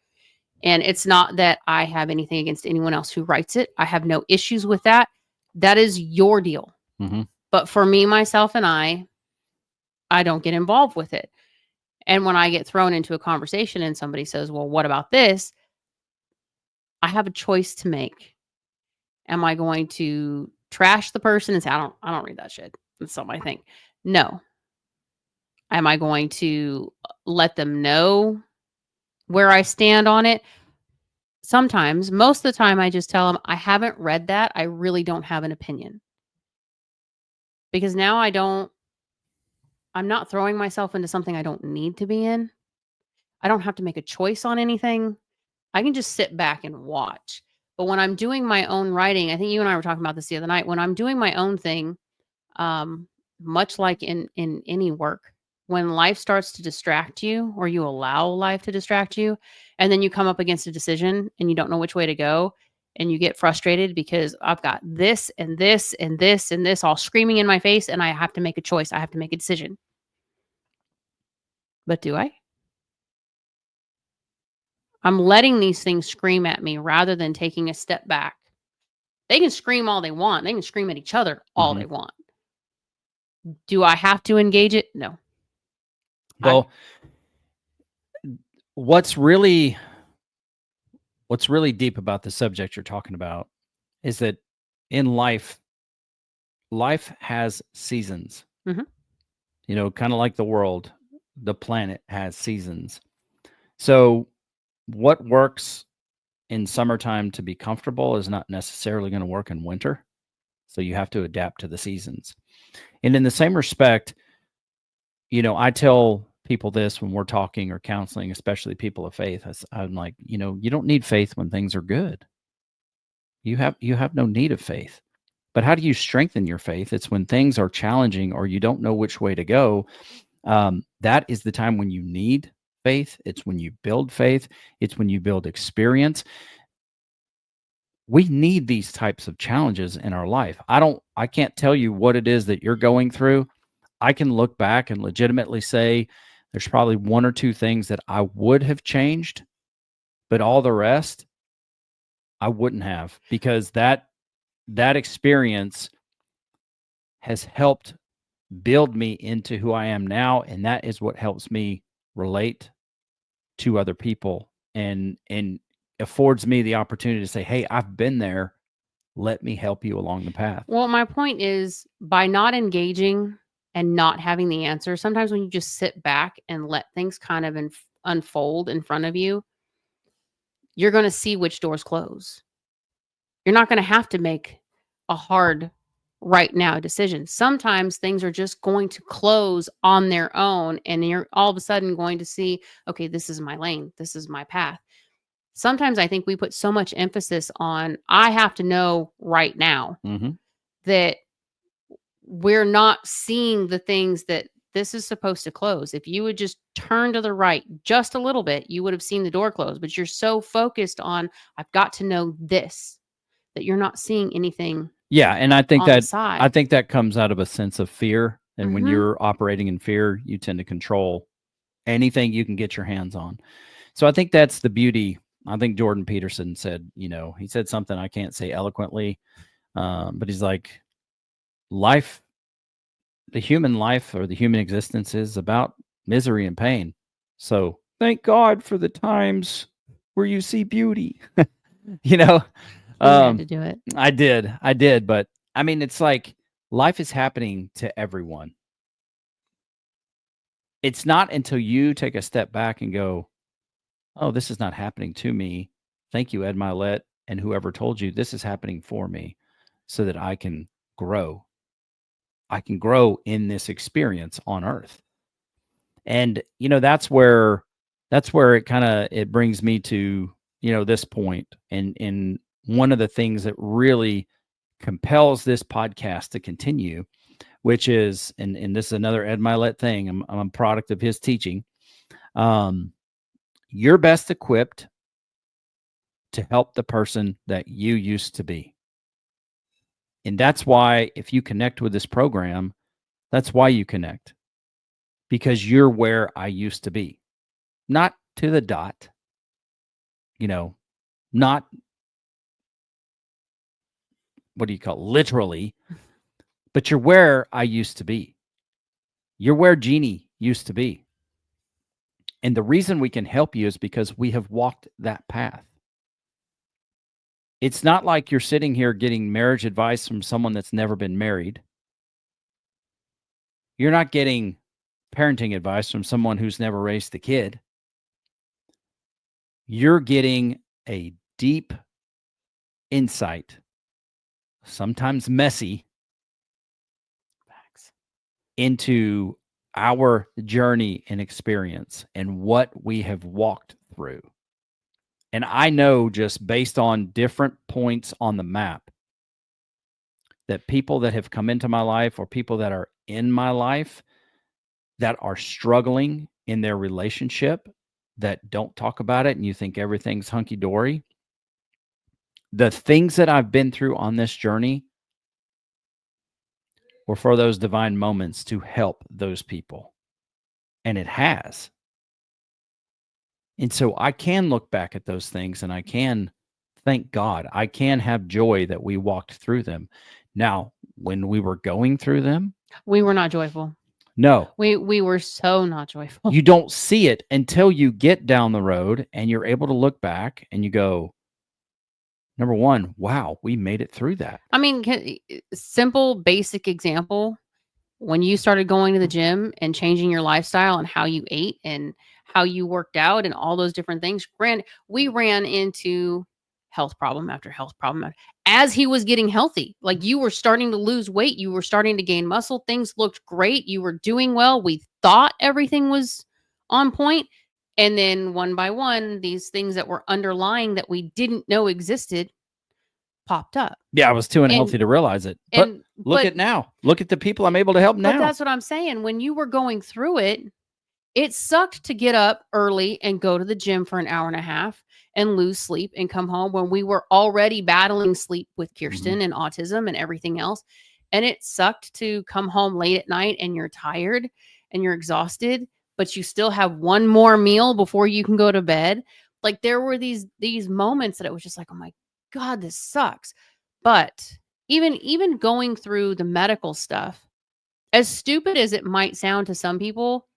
[SPEAKER 2] And it's not that I have anything against anyone else who writes it. I have no issues with that. That is your deal.
[SPEAKER 1] Mm-hmm.
[SPEAKER 2] But for me, myself, and I don't get involved with it. And when I get thrown into a conversation and somebody says, well, what about this? I have a choice to make. Am I going to trash the person and say, I don't read that shit. That's not my thing. No. Am I going to let them know where I stand on it? Sometimes, most of the time, I just tell them, I haven't read that. I really don't have an opinion. Because now I'm not throwing myself into something I don't need to be in. I don't have to make a choice on anything. I can just sit back and watch. But when I'm doing my own writing, I think you and I were talking about this the other night. When I'm doing my own thing, um, much like in any work, when life starts to distract you, or you allow life to distract you, and then you come up against a decision and you don't know which way to go, and you get frustrated because I've got this and this and this and this all screaming in my face, and I have to make a choice. I have to make a decision. But do I? I'm letting these things scream at me rather than taking a step back. They can scream all they want. They can scream at each other all
[SPEAKER 1] Mhm.
[SPEAKER 2] they want. Do I have to engage it? No.
[SPEAKER 1] Well, what's really deep about the subject you're talking about is that in life has seasons.
[SPEAKER 2] Mhm.
[SPEAKER 1] You know, kind of like the world, the planet has seasons. So what works in summertime to be comfortable is not necessarily going to work in winter. So you have to adapt to the seasons. And in the same respect, you know, I tell people this when we're talking or counseling, especially people of faith. I'm like, you know, you don't need faith when things are good. You have no need of faith. But how do you strengthen your faith? It's when things are challenging or you don't know which way to go. That is the time when you need faith. It's when you build faith. It's when you build experience. We need these types of challenges in our life. I can't tell you what it is that you're going through. I can look back and legitimately say there's probably one or two things that I would have changed, but all the rest I wouldn't have, because that experience has helped build me into who I am now, and that is what helps me relate to other people and affords me the opportunity to say, "Hey, I've been there. Let me help you along the path."
[SPEAKER 2] Well, my point is by not engaging and not having the answer, sometimes when you just sit back and let things kind of unfold in front of you, you're going to see which doors close. You're not going to have to make a hard right now decision. Sometimes things are just going to close on their own, and you're all of a sudden going to see, okay, this is my lane, this is my path. Sometimes I think we put so much emphasis on, I have to know right now,
[SPEAKER 1] Mhm.
[SPEAKER 2] that we're not seeing the things that this is supposed to close. If you would just turn to the right just a little bit, you would have seen the door close. But you're so focused on, I've got to know this, that you're not seeing anything
[SPEAKER 1] Yeah, and
[SPEAKER 2] on the
[SPEAKER 1] I
[SPEAKER 2] side.
[SPEAKER 1] think that comes out of a sense of fear, and when
[SPEAKER 2] Mhm.
[SPEAKER 1] you're operating in fear, you tend to control anything you can get your hands on. So I think that's the beauty. I think Jordan Peterson said, you know, he said something I can't say eloquently, but he's like, life, the human life or the human existence is about misery and pain. So thank God for the times where you see beauty. You know,
[SPEAKER 2] He had
[SPEAKER 1] um,
[SPEAKER 2] to do it.
[SPEAKER 1] I did, but I mean, it's like life is happening to everyone. It's not until you take a step back and go, "Oh, this is not happening to me. Thank you, Ed Milet, and whoever told you this is happening for me so that I can grow. I can grow in this experience on earth." And you know, that's where it kind of it brings me to, you know, this point. And one of the things that really compels this podcast to continue, which is, and this is another Ed Milet thing. I'm a product of his teaching. Um, you're best equipped to help the person that you used to be. And that's why if you connect with this program, that's why you connect, because you're where I used to be. Not to the dot, you know, not what do you call it, literally, but you're where I used to be. You're where Jeannie used to be. And the reason we can help you is because we have walked that path. It's not like you're sitting here getting marriage advice from someone that's never been married. You're not getting parenting advice from someone who's never raised a kid. You're getting a deep insight, sometimes messy,
[SPEAKER 2] Facts.
[SPEAKER 1] into our journey and experience and what we have walked through. And I know just based on different points on the map that people that have come into my life or people that are in my life that are struggling in their relationship that don't talk about it and you think everything's hunky dory. The things that I've been through on this journey were for those divine moments to help those people. And it has. And so I can look back at those things and I can thank God. I can have joy that we walked through them. Now, when we were going through them,
[SPEAKER 2] We were not joyful.
[SPEAKER 1] no,
[SPEAKER 2] We were so not joyful.
[SPEAKER 1] you don't see it until you get down the road and you're able to look back and you go, number one, wow, we made it through that.
[SPEAKER 2] I mean, simple, basic example. When you started going to the gym and changing your lifestyle and how you ate and how you worked out and all those different things, we ran into health problem after health problem as he was getting healthy. Like you were starting to lose weight, you were starting to gain muscle, things looked great, you were doing well. We thought everything was on point. And then one by one, these things that were underlying that we didn't know existed popped up.
[SPEAKER 1] Yeah, I was too unhealthy
[SPEAKER 2] And
[SPEAKER 1] to realize it. But
[SPEAKER 2] and
[SPEAKER 1] look at now. Look at the people I'm able to help
[SPEAKER 2] but
[SPEAKER 1] now.
[SPEAKER 2] that's what I'm saying. When you were going through it, it sucked to get up early and go to the gym for an hour and a half and lose sleep and come home when we were already battling sleep with Kirsten and autism and everything else. And it sucked to come home late at night and you're tired and you're exhausted, but you still have one more meal before you can go to bed. Like there were these moments that it was just like, oh my God, this sucks. But even going through the medical stuff, as stupid as it might sound to some people,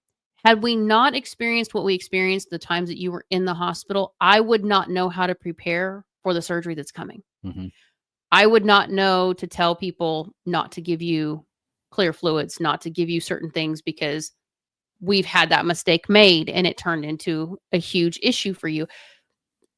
[SPEAKER 2] had we not experienced what we experienced the times that you were in the hospital, I would not know how to prepare for the surgery that's coming.
[SPEAKER 1] Mhm.
[SPEAKER 2] I would not know to tell people not to give you clear fluids, not to give you certain things because we've had that mistake made and it turned into a huge issue for you.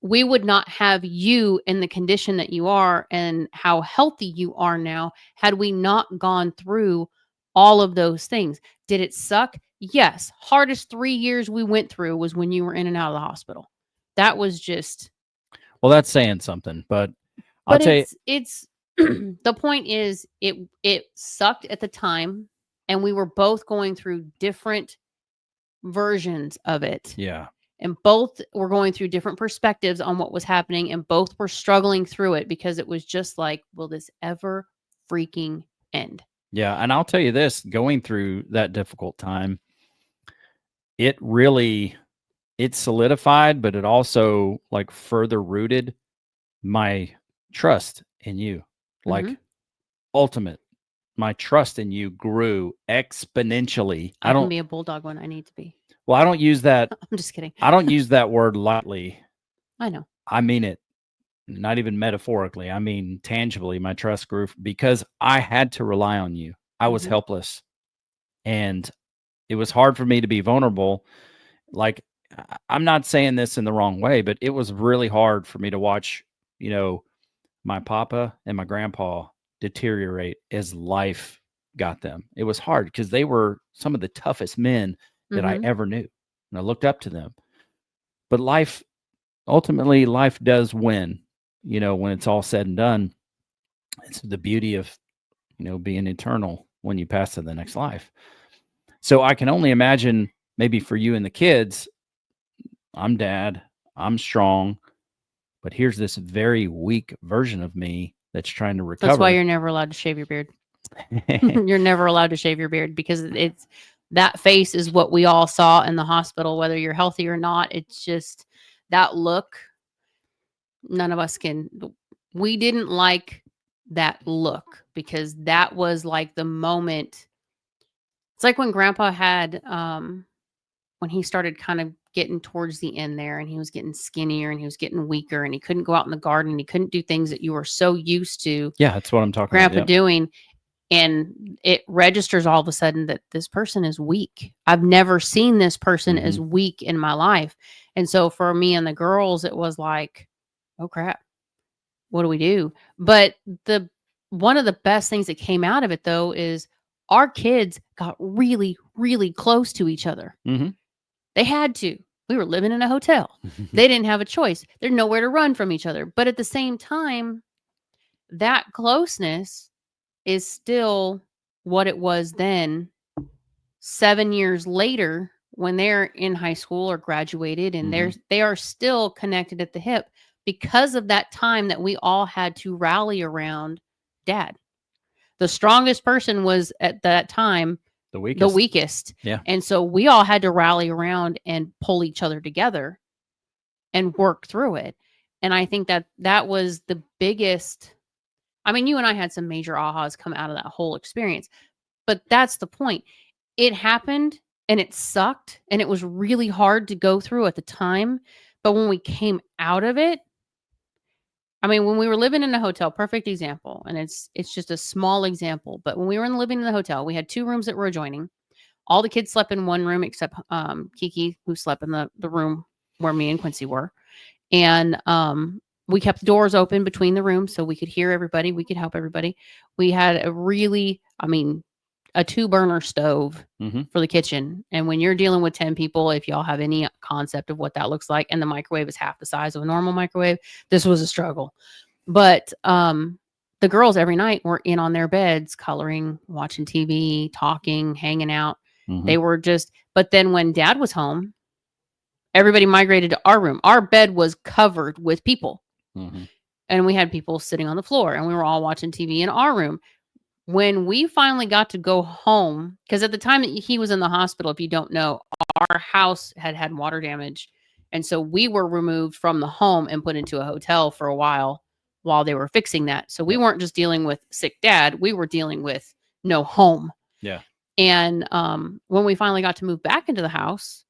[SPEAKER 2] We would not have you in the condition that you are and how healthy you are now had we not gone through all of those things. Did it suck? Yes. Hardest 3 years we went through was when you were in and out of the hospital. That was just
[SPEAKER 1] Well, that's saying something, but I'll
[SPEAKER 2] but
[SPEAKER 1] tell you,
[SPEAKER 2] it's the point is it sucked at the time and we were both going through different versions of it.
[SPEAKER 1] yeah.
[SPEAKER 2] And both were going through different perspectives on what was happening and both were struggling through it because it was just like, will this ever freaking end?
[SPEAKER 1] Yeah, and I'll tell you this, going through that difficult time, it really it solidified, but it also like further rooted my trust in you. Like
[SPEAKER 2] Mhm.
[SPEAKER 1] ultimate, my trust in you grew exponentially.
[SPEAKER 2] I can be a bulldog when I need to be.
[SPEAKER 1] I don't use that
[SPEAKER 2] I'm just kidding.
[SPEAKER 1] I don't use that word lightly.
[SPEAKER 2] I know.
[SPEAKER 1] I mean it not even metaphorically. I mean tangibly. My trust grew because I had to rely on you. I was
[SPEAKER 2] Mhm.
[SPEAKER 1] helpless and it was hard for me to be vulnerable. Like I'm not saying this in the wrong way, but it was really hard for me to watch, you know, my papa and my grandpa deteriorate as life got them. It was hard because they were some of the toughest men that I
[SPEAKER 2] Mhm.
[SPEAKER 1] ever knew. And I looked up to them. But life, ultimately, life does win, when it's all said and done. It's the beauty of, being eternal when you pass to the next life. So I can only imagine maybe for you and the kids, I'm dad, I'm strong, but here's this very weak version of me that's trying to
[SPEAKER 2] That's why
[SPEAKER 1] recover.
[SPEAKER 2] you're never allowed to shave your beard. You're never allowed to shave your beard because it's that face is what we all saw in the hospital, whether you're healthy or not. It's just that look. None of us can. We didn't like that look because that was like the moment. It's like when Grandpa had when he started kind of getting towards the end there and he was getting skinnier and he was getting weaker and he couldn't go out in the garden and he couldn't do things that you were so used to
[SPEAKER 1] Yeah, that's what I'm talking about.
[SPEAKER 2] Grandpa
[SPEAKER 1] Yep.
[SPEAKER 2] doing. And it registers all of a sudden that this person is weak. I've never seen this person as weak in my life. And so for me and the girls, it was like, oh crap, what do we do? But the one of the best things that came out of it though is our kids got really, really close to each other.
[SPEAKER 1] Mm-hmm.
[SPEAKER 2] They had to. We were living in a hotel. They didn't have a choice. There's nowhere to run from each other. But at the same time, that closeness is still what it was then 7 years later when they're in high school or graduated, and they are still connected at the hip because of that time that we all had to rally around dad. The strongest person was at that time
[SPEAKER 1] The
[SPEAKER 2] the
[SPEAKER 1] weakest.
[SPEAKER 2] weakest.
[SPEAKER 1] Yeah.
[SPEAKER 2] And so we all had to rally around and pull each other together and work through it. And I think that that was the biggest. I mean, you and I had some major ahas come out of that whole experience, but that's the point. It happened and it sucked and it was really hard to go through at the time. But when we came out of it, I mean, when we were living in a hotel, perfect example, and it's just a small example, but when we were living in the hotel, we had 2 rooms that were adjoining. All the kids slept in one room except Kiki, who slept in the room where me and Quincy were. And we kept the doors open between the rooms so we could hear everybody, we could help everybody. We had a really, I mean, a 2-burner stove for the kitchen. And when you're dealing with 10 people, if y'all have any concept of what that looks like, and the microwave is half the size of a normal microwave, this was a struggle. But the girls every night were in on their beds, coloring, watching TV, talking, hanging out. They were just, but then when dad was home, everybody migrated to our room. Our bed was covered with people. And we had people sitting on the floor and we were all watching TV in our room. When we finally got to go home, because at the time that he was in the hospital, if you don't know, our house had water damage. And so we were removed from the home and put into a hotel for a while they were fixing that. So we weren't just dealing with sick dad, we were dealing with no home.
[SPEAKER 1] Yeah.
[SPEAKER 2] And when we finally got to move back into the house,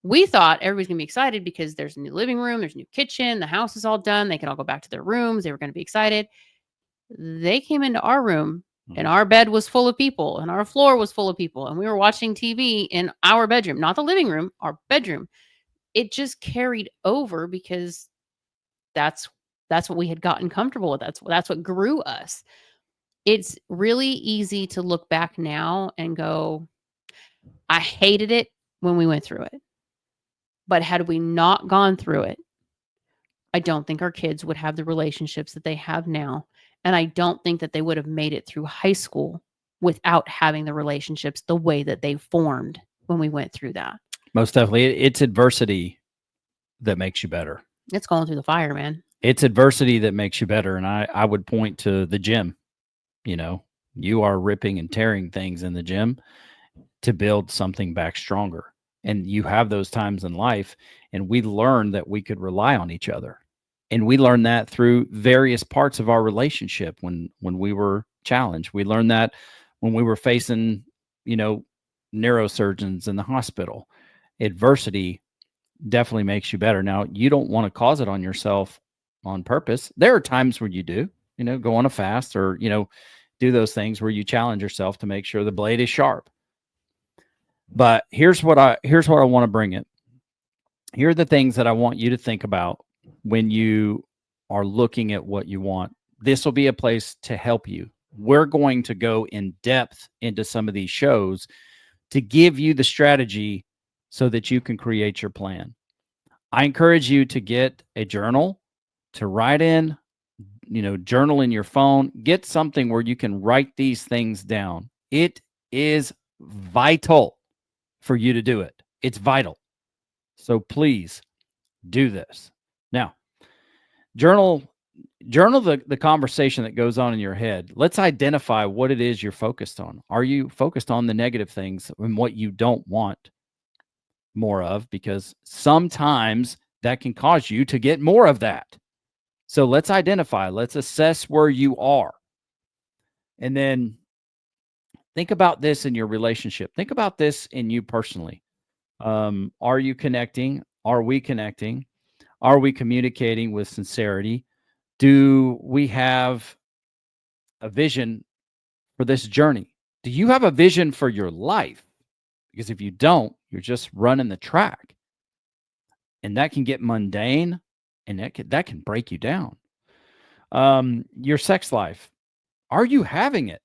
[SPEAKER 2] we thought everybody's going to be excited because there's a new living room, there's a new kitchen, the house is all done, they can all go back to their rooms, they were going to be excited. They came into our room and our bed was full of people and our floor was full of people and we were watching TV in our bedroom, not the living room, our bedroom. It just carried over because that's what we had gotten comfortable with. That's what grew us. It's really easy to look back now and go, I hated it when we went through it. But had we not gone through it, I don't think our kids would have the relationships that they have now. And I don't think that they would have made it through high school without having the relationships the way that they formed when we went through that.
[SPEAKER 1] Most definitely. It's adversity that makes you better.
[SPEAKER 2] It's going through the fire, man.
[SPEAKER 1] It's adversity that makes you better. And I would point to the gym. You know, you are ripping and tearing things in the gym to build something back stronger. And you have those times in life. And we learned that we could rely on each other. And we learned that through various parts of our relationship when we were challenged. We learned that when we were facing, neurosurgeons in the hospital. Adversity definitely makes you better. Now, you don't want to cause it on yourself on purpose. There are times where you do, go on a fast or, do those things where you challenge yourself to make sure the blade is sharp. But here's what I want to bring it. Here are the things that I want you to think about when you are looking at what you want. This will be a place to help you. We're going to go in depth into some of these shows to give you the strategy so that you can create your plan. I encourage you to get a journal to write in, journal in your phone, get something where you can write these things down. It is vital for you to do it. It's vital. So please do this. Now, journal the conversation that goes on in your head. Let's identify what it is you're focused on. Are you focused on the negative things and what you don't want more of? Because sometimes that can cause you to get more of that. So let's identify, let's assess where you are. And then think about this in your relationship. Think about this in you personally. Are you connecting? Are we connecting? Are we communicating with sincerity? Do we have a vision for this journey? Do you have a vision for your life? Because if you don't, you're just running the track. And that can get mundane and that can break you down. Your sex life. Are you having it?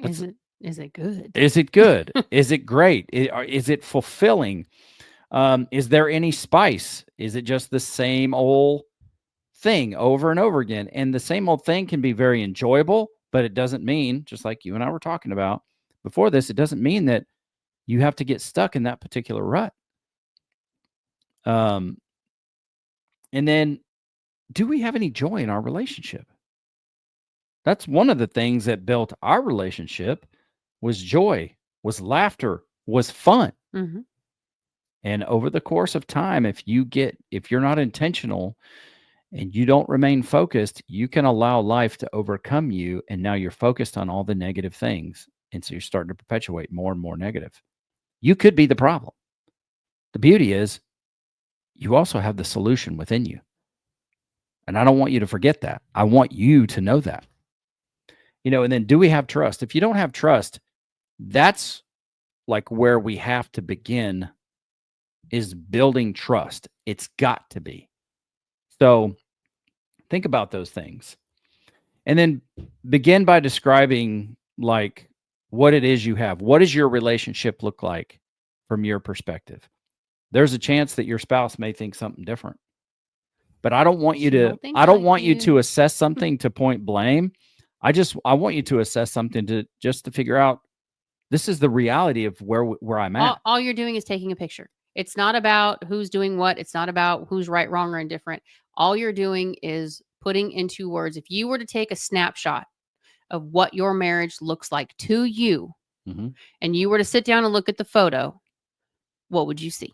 [SPEAKER 2] Is it good?
[SPEAKER 1] Is it good? Is it great? Is it fulfilling? Is there any spice? Is it just the same old thing over and over again? And the same old thing can be very enjoyable, but it doesn't mean, just like you and I were talking about before this, it doesn't mean that you have to get stuck in that particular rut. And then, do we have any joy in our relationship? That's one of the things that built our relationship was joy, was laughter, was fun.
[SPEAKER 2] Mm-hmm.
[SPEAKER 1] And over the course of time, if you're not intentional and you don't remain focused, you can allow life to overcome you. And now you're focused on all the negative things. And so you're starting to perpetuate more and more negative. You could be the problem. The beauty is you also have the solution within you. And I don't want you to forget that. I want you to know that. And then, do we have trust? If you don't have trust, that's like where we have to begin, is building trust. It's got to be. So think about those things. And then begin by describing like what it is you have. What does your relationship look like from your perspective? There's a chance that your spouse may think something different. But I don't want you to assess something to point blame. I want you to assess something to figure out, this is the reality of where I'm at.
[SPEAKER 2] All you're doing is taking a picture. It's not about who's doing what. It's not about who's right, wrong, or indifferent. All you're doing is putting into words. If you were to take a snapshot of what your marriage looks like to you,
[SPEAKER 1] Mm-hmm.
[SPEAKER 2] and you were to sit down and look at the photo, what would you see?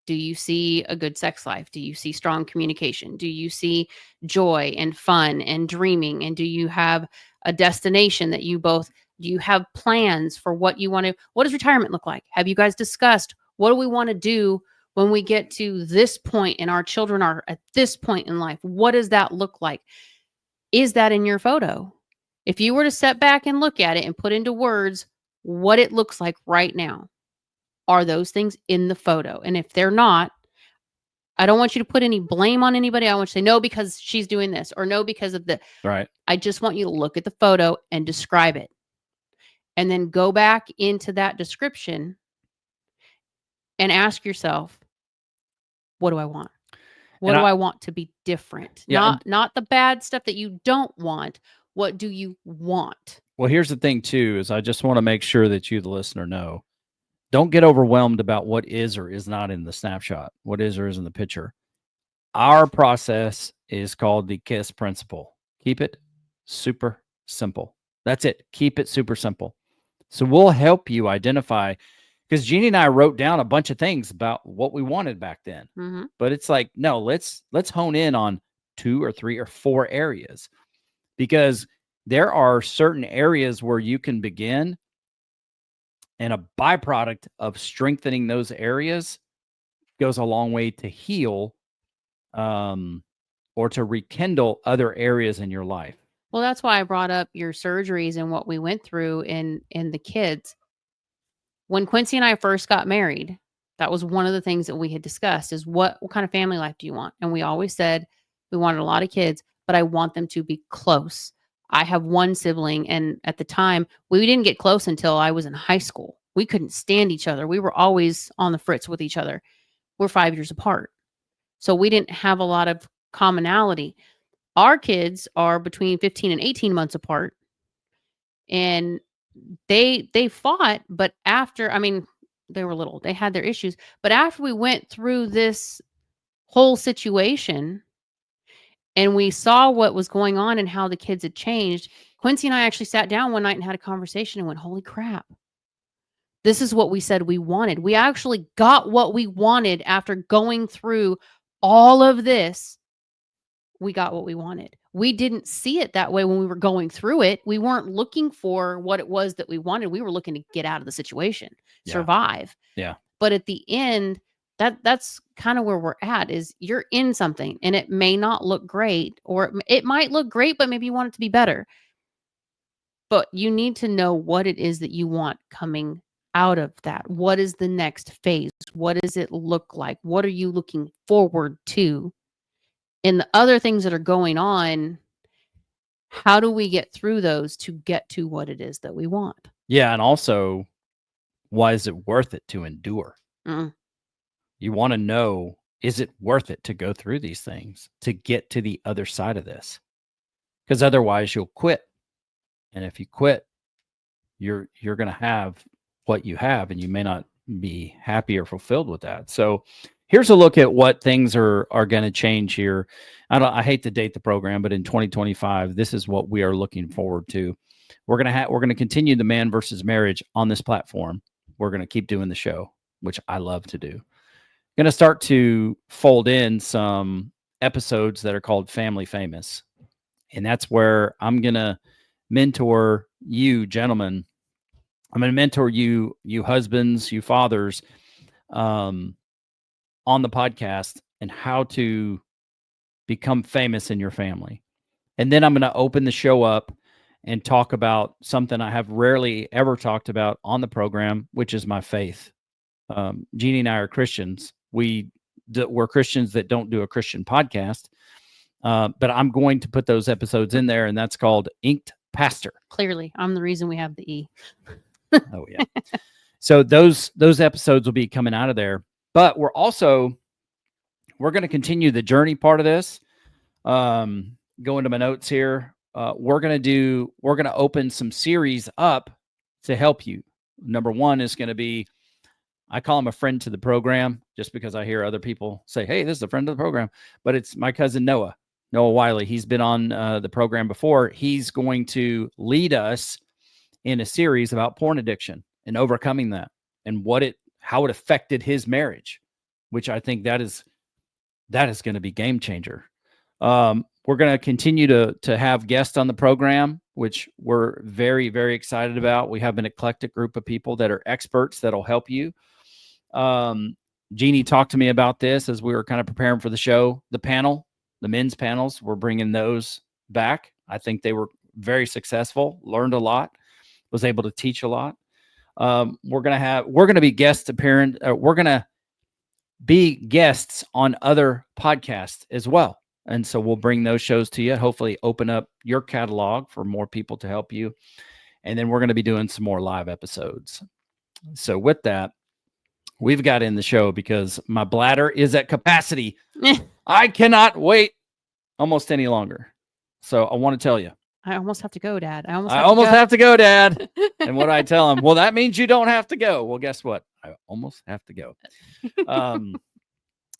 [SPEAKER 2] Do you see a good sex life? Do you see strong communication? Do you see joy and fun and dreaming? And do you have a destination that you both, do you have plans for what you want to, what does retirement look like? Have you guys discussed what do we want to do when we get to this point and our children are at this point in life? What does that look like? Is that in your photo? If you were to step back and look at it and put into words what it looks like right now, are those things in the photo? And if they're not, I don't want you to put any blame on anybody. I want you to say no because she's doing this, or no because of the.
[SPEAKER 1] Right.
[SPEAKER 2] I just want you to look at the photo and describe it. And then go back into that description and ask yourself, what do I want? What do I want to be different?
[SPEAKER 1] Yeah,
[SPEAKER 2] Not the bad stuff that you don't want. What do you want?
[SPEAKER 1] Well, here's the thing too, is I just want to make sure that you, the listener, know, don't get overwhelmed about what is or is not in the snapshot, what is or is in the picture. Our process is called the KISS principle. Keep it super simple. That's it. Keep it super simple. So we'll help you identify, because Jeannie and I wrote down a bunch of things about what we wanted back then.
[SPEAKER 2] Mm-hmm.
[SPEAKER 1] But it's like, no, let's hone in on 2 or 3 or 4 areas, because there are certain areas where you can begin, and a byproduct of strengthening those areas goes a long way to heal or to rekindle other areas in your life.
[SPEAKER 2] Well, that's why I brought up your surgeries and what we went through in the kids. When Quincy and I first got married, that was one of the things that we had discussed, is what kind of family life do you want? And we always said we wanted a lot of kids, but I want them to be close. I have one sibling, and at the time, we didn't get close until I was in high school. We couldn't stand each other. We were always on the fritz with each other. We're 5 years apart. So we didn't have a lot of commonality. Our kids are between 15 and 18 months apart. And they fought, but after, I mean, they were little. They had their issues. But after we went through this whole situation and we saw what was going on and how the kids had changed, Quincy and I actually sat down one night and had a conversation and went, holy crap. This is what we said we wanted. We actually got what we wanted after going through all of this. We got what we wanted. We didn't see it that way when we were going through it. We weren't looking for what it was that we wanted. We were looking to get out of the situation, survive.
[SPEAKER 1] Yeah.
[SPEAKER 2] But at the end, that's kind of where we're at, is you're in something and it may not look great, or it might look great, but maybe you want it to be better. But you need to know what it is that you want coming out of that. What is the next phase? What does it look like? What are you looking forward to? And the other things that are going on, how do we get through those to get to what it is that we want?
[SPEAKER 1] Yeah. And also, why is it worth it to endure?
[SPEAKER 2] Mm.
[SPEAKER 1] You want to know, is it worth it to go through these things to get to the other side of this? Because otherwise you'll quit. And if you quit, you're going to have what you have, and you may not be happy or fulfilled with that. So here's a look at what things are going to change here. I hate to date the program, but in 2025, this is what we are looking forward to. We're going to continue the Man versus Marriage on this platform. We're going to keep doing the show, which I love to do. Going to start to fold in some episodes that are called Family Famous. And that's where I'm going to mentor you gentlemen. I'm going to mentor you husbands, you fathers, on the podcast, and how to become famous in your family. And then I'm going to open the show up and talk about something I have rarely ever talked about on the program, which is my faith. Jeannie and I are Christians. We're Christians that don't do a Christian podcast, but I'm going to put those episodes in there, and that's called Inked Pastor.
[SPEAKER 2] Clearly, I'm the reason we have the E.
[SPEAKER 1] Oh yeah. So those episodes will be coming out of there, but we're going to continue the journey part of this. Go into my notes here. We're going to open some series up to help you. Number one is going to be, I call him a friend to the program, just because I hear other people say, hey, this is a friend of the program, but it's my cousin Noah Wiley. He's been on the program before. He's going to lead us in a series about porn addiction and overcoming that, and how it affected his marriage, which I think that is going to be game changer. We're going to continue to have guests on the program, which we're very, very excited about. We have an eclectic group of people that are experts that'll help you. Jeannie talked to me about this as we were kind of preparing for the show. The men's panels, we're bringing those back. I think they were very successful, learned a lot, was able to teach a lot. We're going to be we're going to be guests on other podcasts as well. And so we'll bring those shows to you, hopefully open up your catalog for more people to help you. And then we're going to be doing some more live episodes. So with that, we've got in the show because my bladder is at capacity. I cannot wait almost any longer. So I want to tell you.
[SPEAKER 2] I almost have to go, Dad. I almost
[SPEAKER 1] have to go, Dad. And what I tell him, well, that means you don't have to go. Well, guess what? I almost have to go.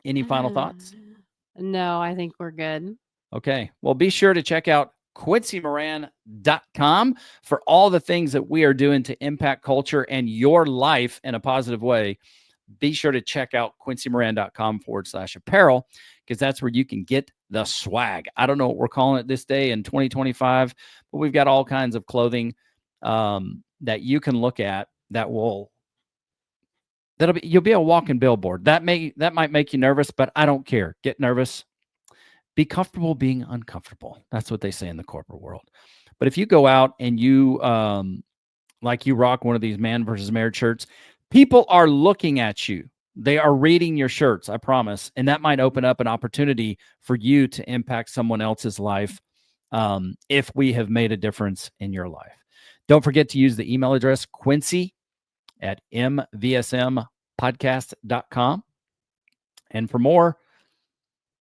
[SPEAKER 1] Any final thoughts?
[SPEAKER 2] No, I think we're good.
[SPEAKER 1] Okay. Well, be sure to check out QuincyMoran.com for all the things that we are doing to impact culture and your life in a positive way. Be sure to check out QuincyMoran.com/apparel, because that's where you can get the swag. I don't know what we're calling it this day in 2025, but we've got all kinds of clothing that you can look at you'll be a walking billboard. That might make you nervous, but I don't care. Get nervous. Be comfortable being uncomfortable. That's what they say in the corporate world. But if you go out and you rock one of these Man versus Marriage shirts, people are looking at you. They are reading your shirts, I promise. And that might open up an opportunity for you to impact someone else's life if we have made a difference in your life. Don't forget to use the email address quincy@mvsmpodcast.com. And for more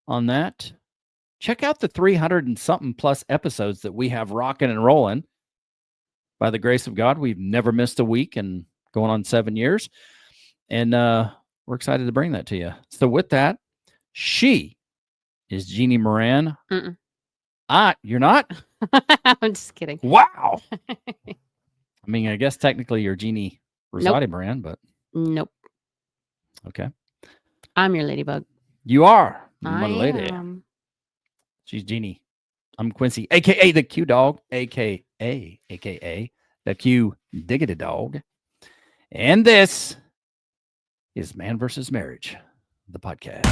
[SPEAKER 1] on that, check out the 300 and something plus episodes that we have rocking and rolling. By the grace of God, we've never missed a week and going on 7 years. And we're excited to bring that to you. So with that, she is Jeannie Moran. You're not?
[SPEAKER 2] I'm just kidding.
[SPEAKER 1] Wow. I mean, I guess technically you're Jeannie Rosati Moran, but
[SPEAKER 2] nope.
[SPEAKER 1] Okay.
[SPEAKER 2] I'm your ladybug.
[SPEAKER 1] You are
[SPEAKER 2] my
[SPEAKER 1] lady.
[SPEAKER 2] Am.
[SPEAKER 1] She's Jeannie. I'm Quincy, aka the Q Dog, aka the Q Diggity Dog. And this is Man versus Marriage, the podcast.